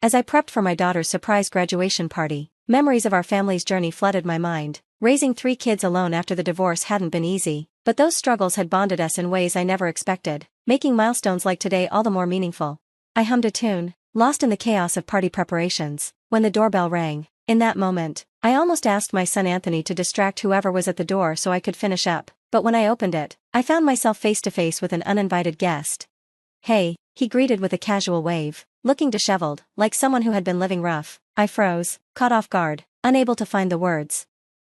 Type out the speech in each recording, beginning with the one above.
As I prepped for my daughter's surprise graduation party, memories of our family's journey flooded my mind. Raising 3 kids alone after the divorce hadn't been easy, but those struggles had bonded us in ways I never expected, making milestones like today all the more meaningful. I hummed a tune, lost in the chaos of party preparations, when the doorbell rang. In that moment, I almost asked my son Anthony to distract whoever was at the door so I could finish up, but when I opened it, I found myself face to face with an uninvited guest. "Hey," he greeted with a casual wave, looking disheveled, like someone who had been living rough. I froze, caught off guard, unable to find the words.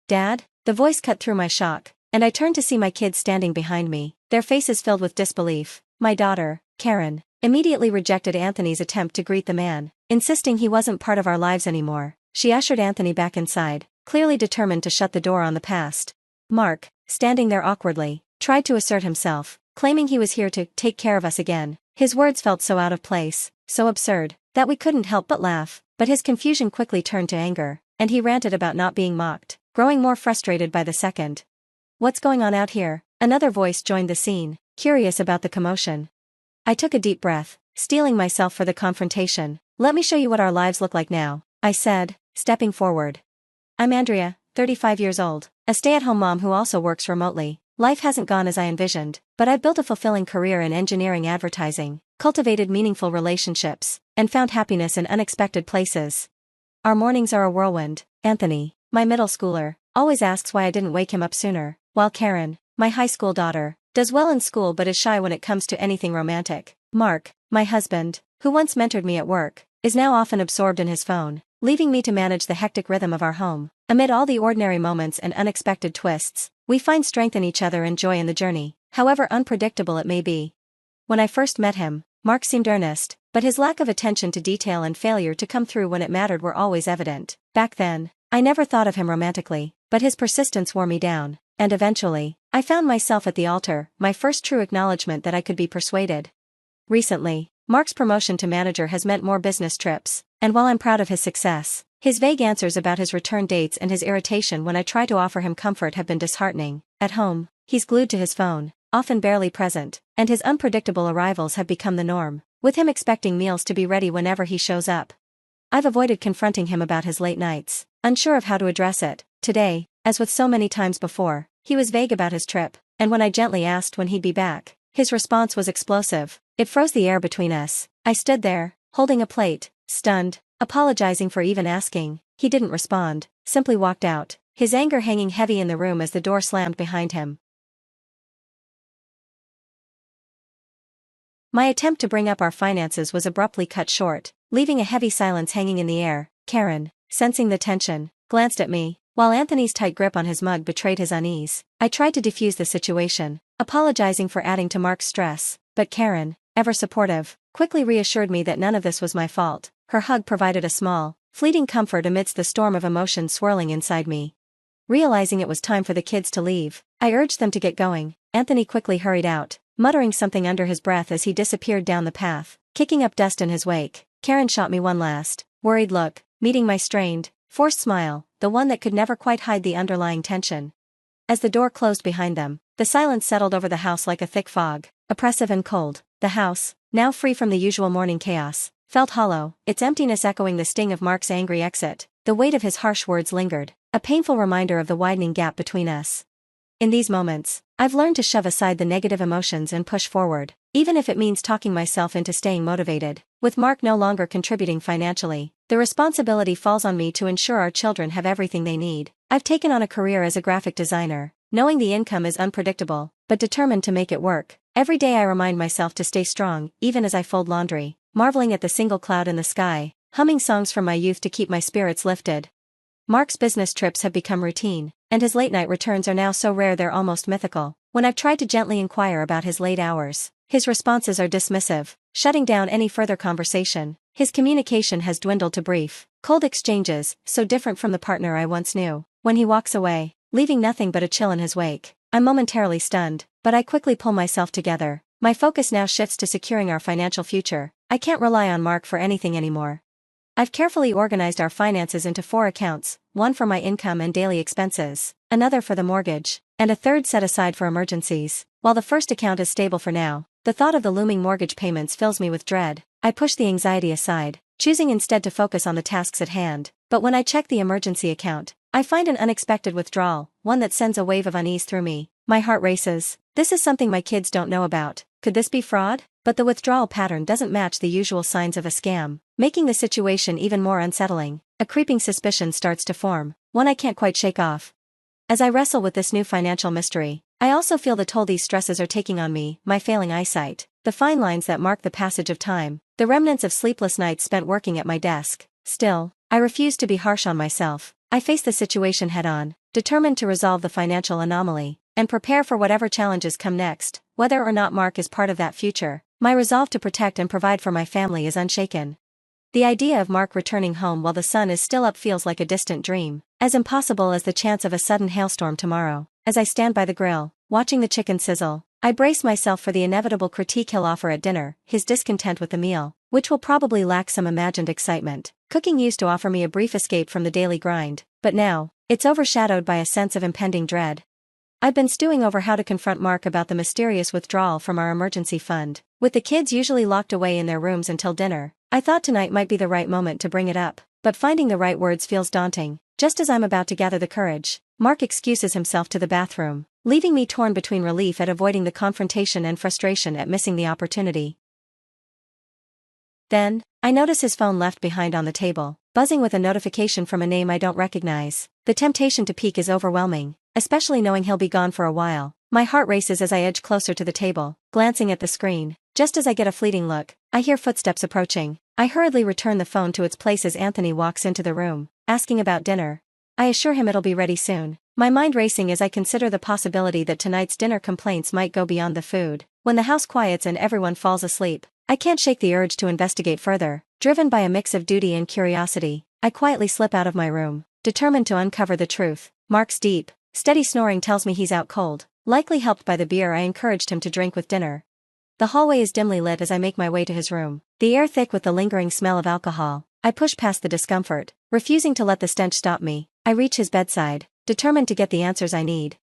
"Dad?" The voice cut through my shock, and I turned to see my kids standing behind me, their faces filled with disbelief. My daughter, Karen, immediately rejected Anthony's attempt to greet the man, insisting he wasn't part of our lives anymore. She ushered Anthony back inside, clearly determined to shut the door on the past. Mark, standing there awkwardly, tried to assert himself, claiming he was here to take care of us again. His words felt so out of place, so absurd, that we couldn't help but laugh, but his confusion quickly turned to anger, and he ranted about not being mocked, growing more frustrated by the second. "What's going on out here?" Another voice joined the scene, curious about the commotion. I took a deep breath, steeling myself for the confrontation. "Let me show you what our lives look like now," I said, stepping forward. "I'm Andrea, 35 years old, a stay-at-home mom who also works remotely. Life hasn't gone as I envisioned, but I've built a fulfilling career in engineering advertising, cultivated meaningful relationships, and found happiness in unexpected places. Our mornings are a whirlwind." Anthony, my middle schooler, always asks why I didn't wake him up sooner, while Karen, my high school daughter, does well in school but is shy when it comes to anything romantic. Mark, my husband, who once mentored me at work, is now often absorbed in his phone, leaving me to manage the hectic rhythm of our home. Amid all the ordinary moments and unexpected twists, we find strength in each other and joy in the journey, however unpredictable it may be. When I first met him, Mark seemed earnest, but his lack of attention to detail and failure to come through when it mattered were always evident. Back then, I never thought of him romantically, but his persistence wore me down, and eventually, I found myself at the altar, my first true acknowledgement that I could be persuaded. Recently, Mark's promotion to manager has meant more business trips, and while I'm proud of his success, his vague answers about his return dates and his irritation when I try to offer him comfort have been disheartening. At home, he's glued to his phone, often barely present, and his unpredictable arrivals have become the norm, with him expecting meals to be ready whenever he shows up. I've avoided confronting him about his late nights, unsure of how to address it. Today, as with so many times before, he was vague about his trip, and when I gently asked when he'd be back, his response was explosive. It froze the air between us. I stood there, holding a plate, stunned, apologizing for even asking. He didn't respond, simply walked out, his anger hanging heavy in the room as the door slammed behind him. My attempt to bring up our finances was abruptly cut short, leaving a heavy silence hanging in the air. Karen, sensing the tension, glanced at me, while Anthony's tight grip on his mug betrayed his unease. I tried to defuse the situation, apologizing for adding to Mark's stress, but Karen, ever supportive, quickly reassured me that none of this was my fault. Her hug provided a small, fleeting comfort amidst the storm of emotions swirling inside me. Realizing it was time for the kids to leave, I urged them to get going. Anthony quickly hurried out, muttering something under his breath as he disappeared down the path, kicking up dust in his wake. Karen shot me one last, worried look, meeting my strained, forced smile, the one that could never quite hide the underlying tension. As the door closed behind them, the silence settled over the house like a thick fog, oppressive and cold. The house, now free from the usual morning chaos, felt hollow, its emptiness echoing the sting of Mark's angry exit. The weight of his harsh words lingered, a painful reminder of the widening gap between us. In these moments, I've learned to shove aside the negative emotions and push forward, even if it means talking myself into staying motivated. With Mark no longer contributing financially, the responsibility falls on me to ensure our children have everything they need. I've taken on a career as a graphic designer, knowing the income is unpredictable, but determined to make it work. Every day I remind myself to stay strong, even as I fold laundry, marveling at the single cloud in the sky, humming songs from my youth to keep my spirits lifted. Mark's business trips have become routine, and his late-night returns are now so rare they're almost mythical. When I've tried to gently inquire about his late hours, his responses are dismissive, shutting down any further conversation. His communication has dwindled to brief, cold exchanges, so different from the partner I once knew. When he walks away, leaving nothing but a chill in his wake, I'm momentarily stunned, but I quickly pull myself together. My focus now shifts to securing our financial future. I can't rely on Mark for anything anymore. I've carefully organized our finances into 4 accounts, one for my income and daily expenses, another for the mortgage, and a third set aside for emergencies. While the first account is stable for now, the thought of the looming mortgage payments fills me with dread. I push the anxiety aside, choosing instead to focus on the tasks at hand. But when I check the emergency account, I find an unexpected withdrawal, one that sends a wave of unease through me. My heart races. This is something my kids don't know about. Could this be fraud? But the withdrawal pattern doesn't match the usual signs of a scam, making the situation even more unsettling. A creeping suspicion starts to form, one I can't quite shake off. As I wrestle with this new financial mystery, I also feel the toll these stresses are taking on me, my failing eyesight, the fine lines that mark the passage of time, the remnants of sleepless nights spent working at my desk. Still, I refuse to be harsh on myself. I face the situation head-on, determined to resolve the financial anomaly, and prepare for whatever challenges come next, whether or not Mark is part of that future. My resolve to protect and provide for my family is unshaken. The idea of Mark returning home while the sun is still up feels like a distant dream, as impossible as the chance of a sudden hailstorm tomorrow. As I stand by the grill, watching the chicken sizzle, I brace myself for the inevitable critique he'll offer at dinner, his discontent with the meal, which will probably lack some imagined excitement. Cooking used to offer me a brief escape from the daily grind, but now, it's overshadowed by a sense of impending dread. I've been stewing over how to confront Mark about the mysterious withdrawal from our emergency fund. With the kids usually locked away in their rooms until dinner, I thought tonight might be the right moment to bring it up, but finding the right words feels daunting. Just as I'm about to gather the courage, Mark excuses himself to the bathroom, leaving me torn between relief at avoiding the confrontation and frustration at missing the opportunity. Then, I notice his phone left behind on the table, buzzing with a notification from a name I don't recognize. The temptation to peek is overwhelming, especially knowing he'll be gone for a while. My heart races as I edge closer to the table, glancing at the screen. Just as I get a fleeting look, I hear footsteps approaching. I hurriedly return the phone to its place as Anthony walks into the room, asking about dinner. I assure him it'll be ready soon, my mind racing as I consider the possibility that tonight's dinner complaints might go beyond the food. When the house quiets and everyone falls asleep, I can't shake the urge to investigate further. Driven by a mix of duty and curiosity, I quietly slip out of my room, determined to uncover the truth. Mark's deep, steady snoring tells me he's out cold, likely helped by the beer I encouraged him to drink with dinner. The hallway is dimly lit as I make my way to his room, the air thick with the lingering smell of alcohol. I push past the discomfort, refusing to let the stench stop me. I reach his bedside, determined to get the answers I need.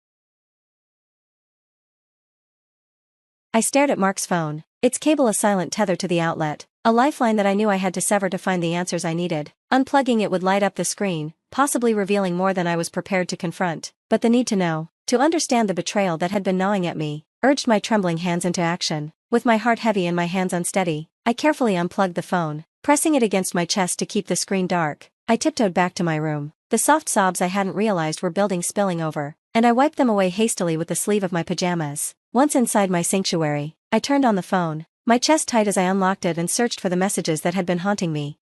I stared at Mark's phone, its cable a silent tether to the outlet, a lifeline that I knew I had to sever to find the answers I needed. Unplugging it would light up the screen, possibly revealing more than I was prepared to confront. But the need to know, to understand the betrayal that had been gnawing at me, urged my trembling hands into action. With my heart heavy and my hands unsteady, I carefully unplugged the phone, pressing it against my chest to keep the screen dark. I tiptoed back to my room. The soft sobs I hadn't realized were building spilling over, and I wiped them away hastily with the sleeve of my pajamas. Once inside my sanctuary, I turned on the phone, my chest tight as I unlocked it and searched for the messages that had been haunting me.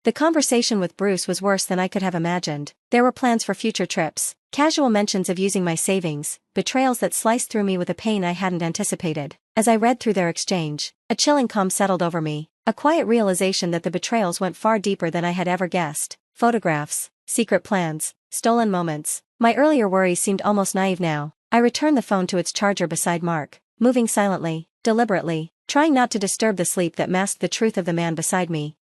The conversation with Bruce was worse than I could have imagined. There were plans for future trips, casual mentions of using my savings, betrayals that sliced through me with a pain I hadn't anticipated. As I read through their exchange, a chilling calm settled over me, a quiet realization that the betrayals went far deeper than I had ever guessed. Photographs, secret plans, stolen moments. My earlier worries seemed almost naive now. I returned the phone to its charger beside Mark, moving silently, deliberately, trying not to disturb the sleep that masked the truth of the man beside me.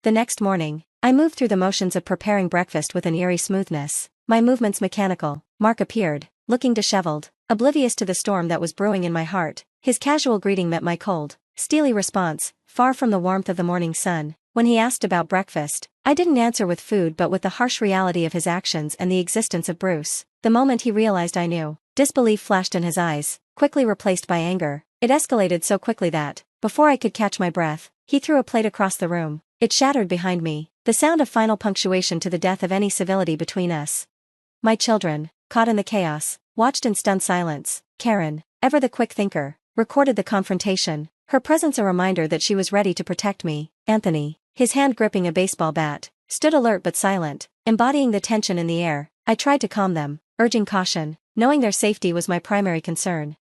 The next morning, I moved through the motions of preparing breakfast with an eerie smoothness, my movements mechanical. Mark appeared, looking disheveled, oblivious to the storm that was brewing in my heart. His casual greeting met my cold, steely response, far from the warmth of the morning sun. When he asked about breakfast, I didn't answer with food but with the harsh reality of his actions and the existence of Bruce. The moment he realized I knew, disbelief flashed in his eyes, quickly replaced by anger. It escalated so quickly that, before I could catch my breath, he threw a plate across the room. It shattered behind me, the sound of final punctuation to the death of any civility between us. My children, caught in the chaos, watched in stunned silence. Karen, ever the quick thinker, recorded the confrontation, her presence a reminder that she was ready to protect me. Anthony, his hand gripping a baseball bat, stood alert but silent, embodying the tension in the air. I tried to calm them, urging caution, knowing their safety was my primary concern.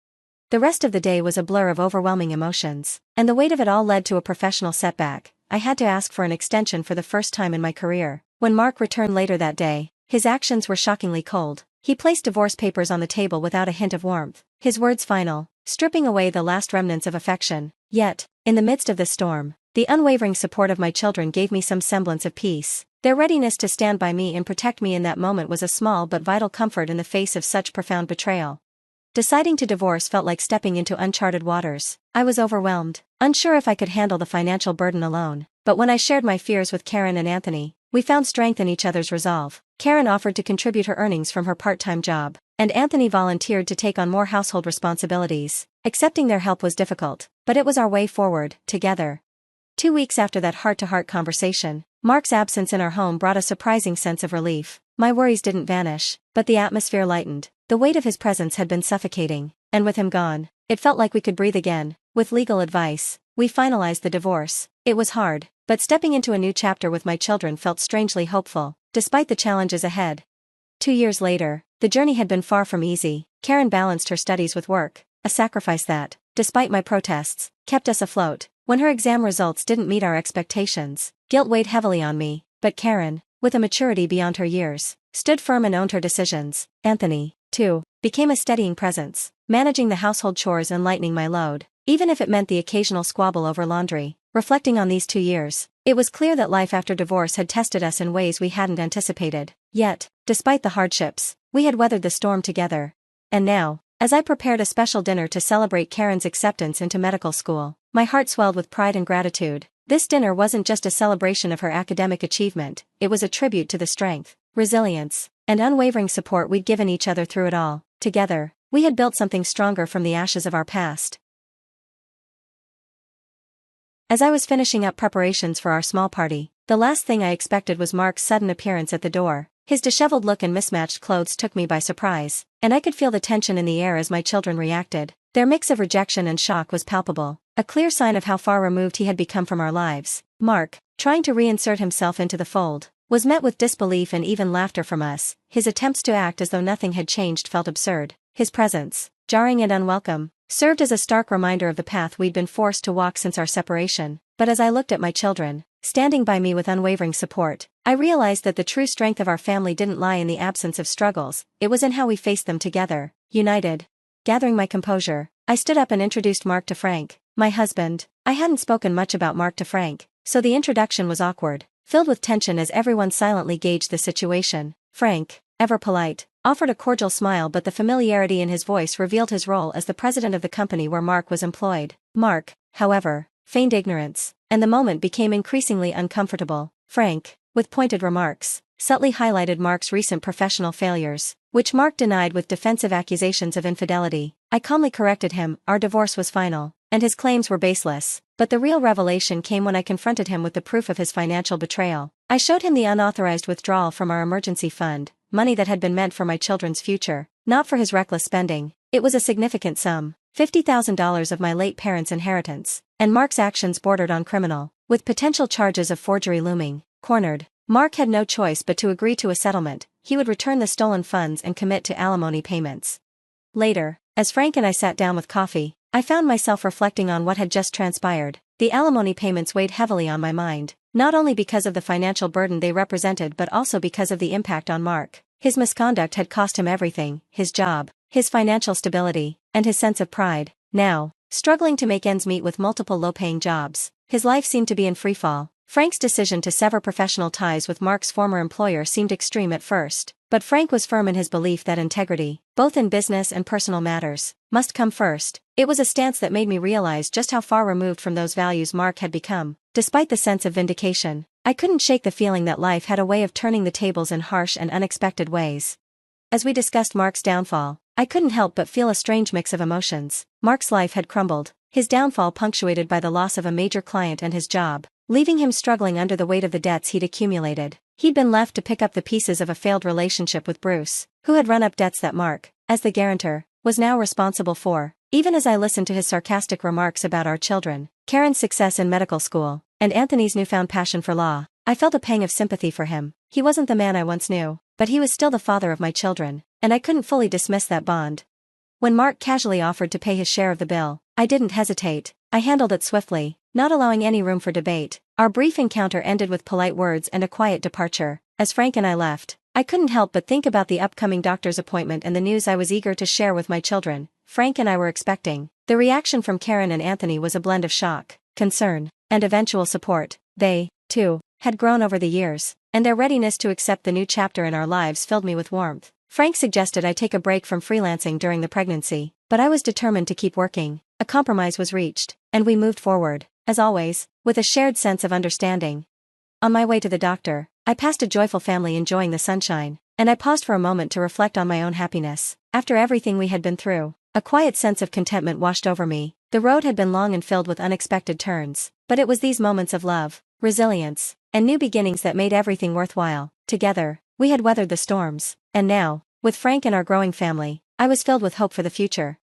The rest of the day was a blur of overwhelming emotions, and the weight of it all led to a professional setback. I had to ask for an extension for the first time in my career. When Mark returned later that day, his actions were shockingly cold. He placed divorce papers on the table without a hint of warmth, his words final, stripping away the last remnants of affection. Yet, in the midst of the storm, the unwavering support of my children gave me some semblance of peace. Their readiness to stand by me and protect me in that moment was a small but vital comfort in the face of such profound betrayal. Deciding to divorce felt like stepping into uncharted waters. I was overwhelmed, unsure if I could handle the financial burden alone. But when I shared my fears with Karen and Anthony, we found strength in each other's resolve. Karen offered to contribute her earnings from her part-time job, and Anthony volunteered to take on more household responsibilities. Accepting their help was difficult, but it was our way forward, together. 2 weeks after that heart-to-heart conversation, Mark's absence in our home brought a surprising sense of relief. My worries didn't vanish, but the atmosphere lightened. The weight of his presence had been suffocating, and with him gone, it felt like we could breathe again. With legal advice, we finalized the divorce. It was hard, but stepping into a new chapter with my children felt strangely hopeful, despite the challenges ahead. 2 years later, the journey had been far from easy. Karen balanced her studies with work, a sacrifice that, despite my protests, kept us afloat. When her exam results didn't meet our expectations, guilt weighed heavily on me, but Karen, with a maturity beyond her years, stood firm and owned her decisions. Anthony, too, became a steadying presence, managing the household chores and lightening my load, even if it meant the occasional squabble over laundry. Reflecting on these 2 years, it was clear that life after divorce had tested us in ways we hadn't anticipated. Yet, despite the hardships, we had weathered the storm together. And now, as I prepared a special dinner to celebrate Karen's acceptance into medical school, my heart swelled with pride and gratitude. This dinner wasn't just a celebration of her academic achievement, it was a tribute to the strength, resilience, and unwavering support we'd given each other through it all. Together, we had built something stronger from the ashes of our past. As I was finishing up preparations for our small party, the last thing I expected was Mark's sudden appearance at the door. His disheveled look and mismatched clothes took me by surprise, and I could feel the tension in the air as my children reacted. Their mix of rejection and shock was palpable, a clear sign of how far removed he had become from our lives. Mark, trying to reinsert himself into the fold, was met with disbelief and even laughter from us. His attempts to act as though nothing had changed felt absurd. His presence, jarring and unwelcome, served as a stark reminder of the path we'd been forced to walk since our separation. But as I looked at my children, standing by me with unwavering support, I realized that the true strength of our family didn't lie in the absence of struggles, it was in how we faced them together, united. Gathering my composure, I stood up and introduced Mark to Frank, my husband. I hadn't spoken much about Mark to Frank, so the introduction was awkward, filled with tension as everyone silently gauged the situation. Frank, ever polite, offered a cordial smile, but the familiarity in his voice revealed his role as the president of the company where Mark was employed. Mark, however, feigned ignorance, and the moment became increasingly uncomfortable. Frank, with pointed remarks, subtly highlighted Mark's recent professional failures, which Mark denied with defensive accusations of infidelity. I calmly corrected him. Our divorce was final, and his claims were baseless, but the real revelation came when I confronted him with the proof of his financial betrayal. I showed him the unauthorized withdrawal from our emergency fund, money that had been meant for my children's future, not for his reckless spending. It was a significant sum, $50,000 of my late parents' inheritance, and Mark's actions bordered on criminal, with potential charges of forgery looming. Cornered, Mark had no choice but to agree to a settlement. He would return the stolen funds and commit to alimony payments. Later, as Frank and I sat down with coffee, I found myself reflecting on what had just transpired. The alimony payments weighed heavily on my mind, not only because of the financial burden they represented but also because of the impact on Mark. His misconduct had cost him everything: his job, his financial stability, and his sense of pride. Now, struggling to make ends meet with multiple low-paying jobs, his life seemed to be in freefall. Frank's decision to sever professional ties with Mark's former employer seemed extreme at first, but Frank was firm in his belief that integrity, both in business and personal matters, must come first. It was a stance that made me realize just how far removed from those values Mark had become. Despite the sense of vindication, I couldn't shake the feeling that life had a way of turning the tables in harsh and unexpected ways. As we discussed Mark's downfall, I couldn't help but feel a strange mix of emotions. Mark's life had crumbled, his downfall punctuated by the loss of a major client and his job, leaving him struggling under the weight of the debts he'd accumulated. He'd been left to pick up the pieces of a failed relationship with Bruce, who had run up debts that Mark, as the guarantor, was now responsible for. Even as I listened to his sarcastic remarks about our children, Karen's success in medical school, and Anthony's newfound passion for law, I felt a pang of sympathy for him. He wasn't the man I once knew, but he was still the father of my children, and I couldn't fully dismiss that bond. When Mark casually offered to pay his share of the bill, I didn't hesitate. I handled it swiftly, not allowing any room for debate. Our brief encounter ended with polite words and a quiet departure. As Frank and I left, I couldn't help but think about the upcoming doctor's appointment and the news I was eager to share with my children. Frank and I were expecting. The reaction from Karen and Anthony was a blend of shock, concern, and eventual support. They, too, had grown over the years, and their readiness to accept the new chapter in our lives filled me with warmth. Frank suggested I take a break from freelancing during the pregnancy, but I was determined to keep working. a compromise was reached, and we moved forward, as always, with a shared sense of understanding. On my way to the doctor, I passed a joyful family enjoying the sunshine, and I paused for a moment to reflect on my own happiness. After everything we had been through, a quiet sense of contentment washed over me. The road had been long and filled with unexpected turns, but it was these moments of love, resilience, and new beginnings that made everything worthwhile. Together, we had weathered the storms, and now, with Frank and our growing family, I was filled with hope for the future.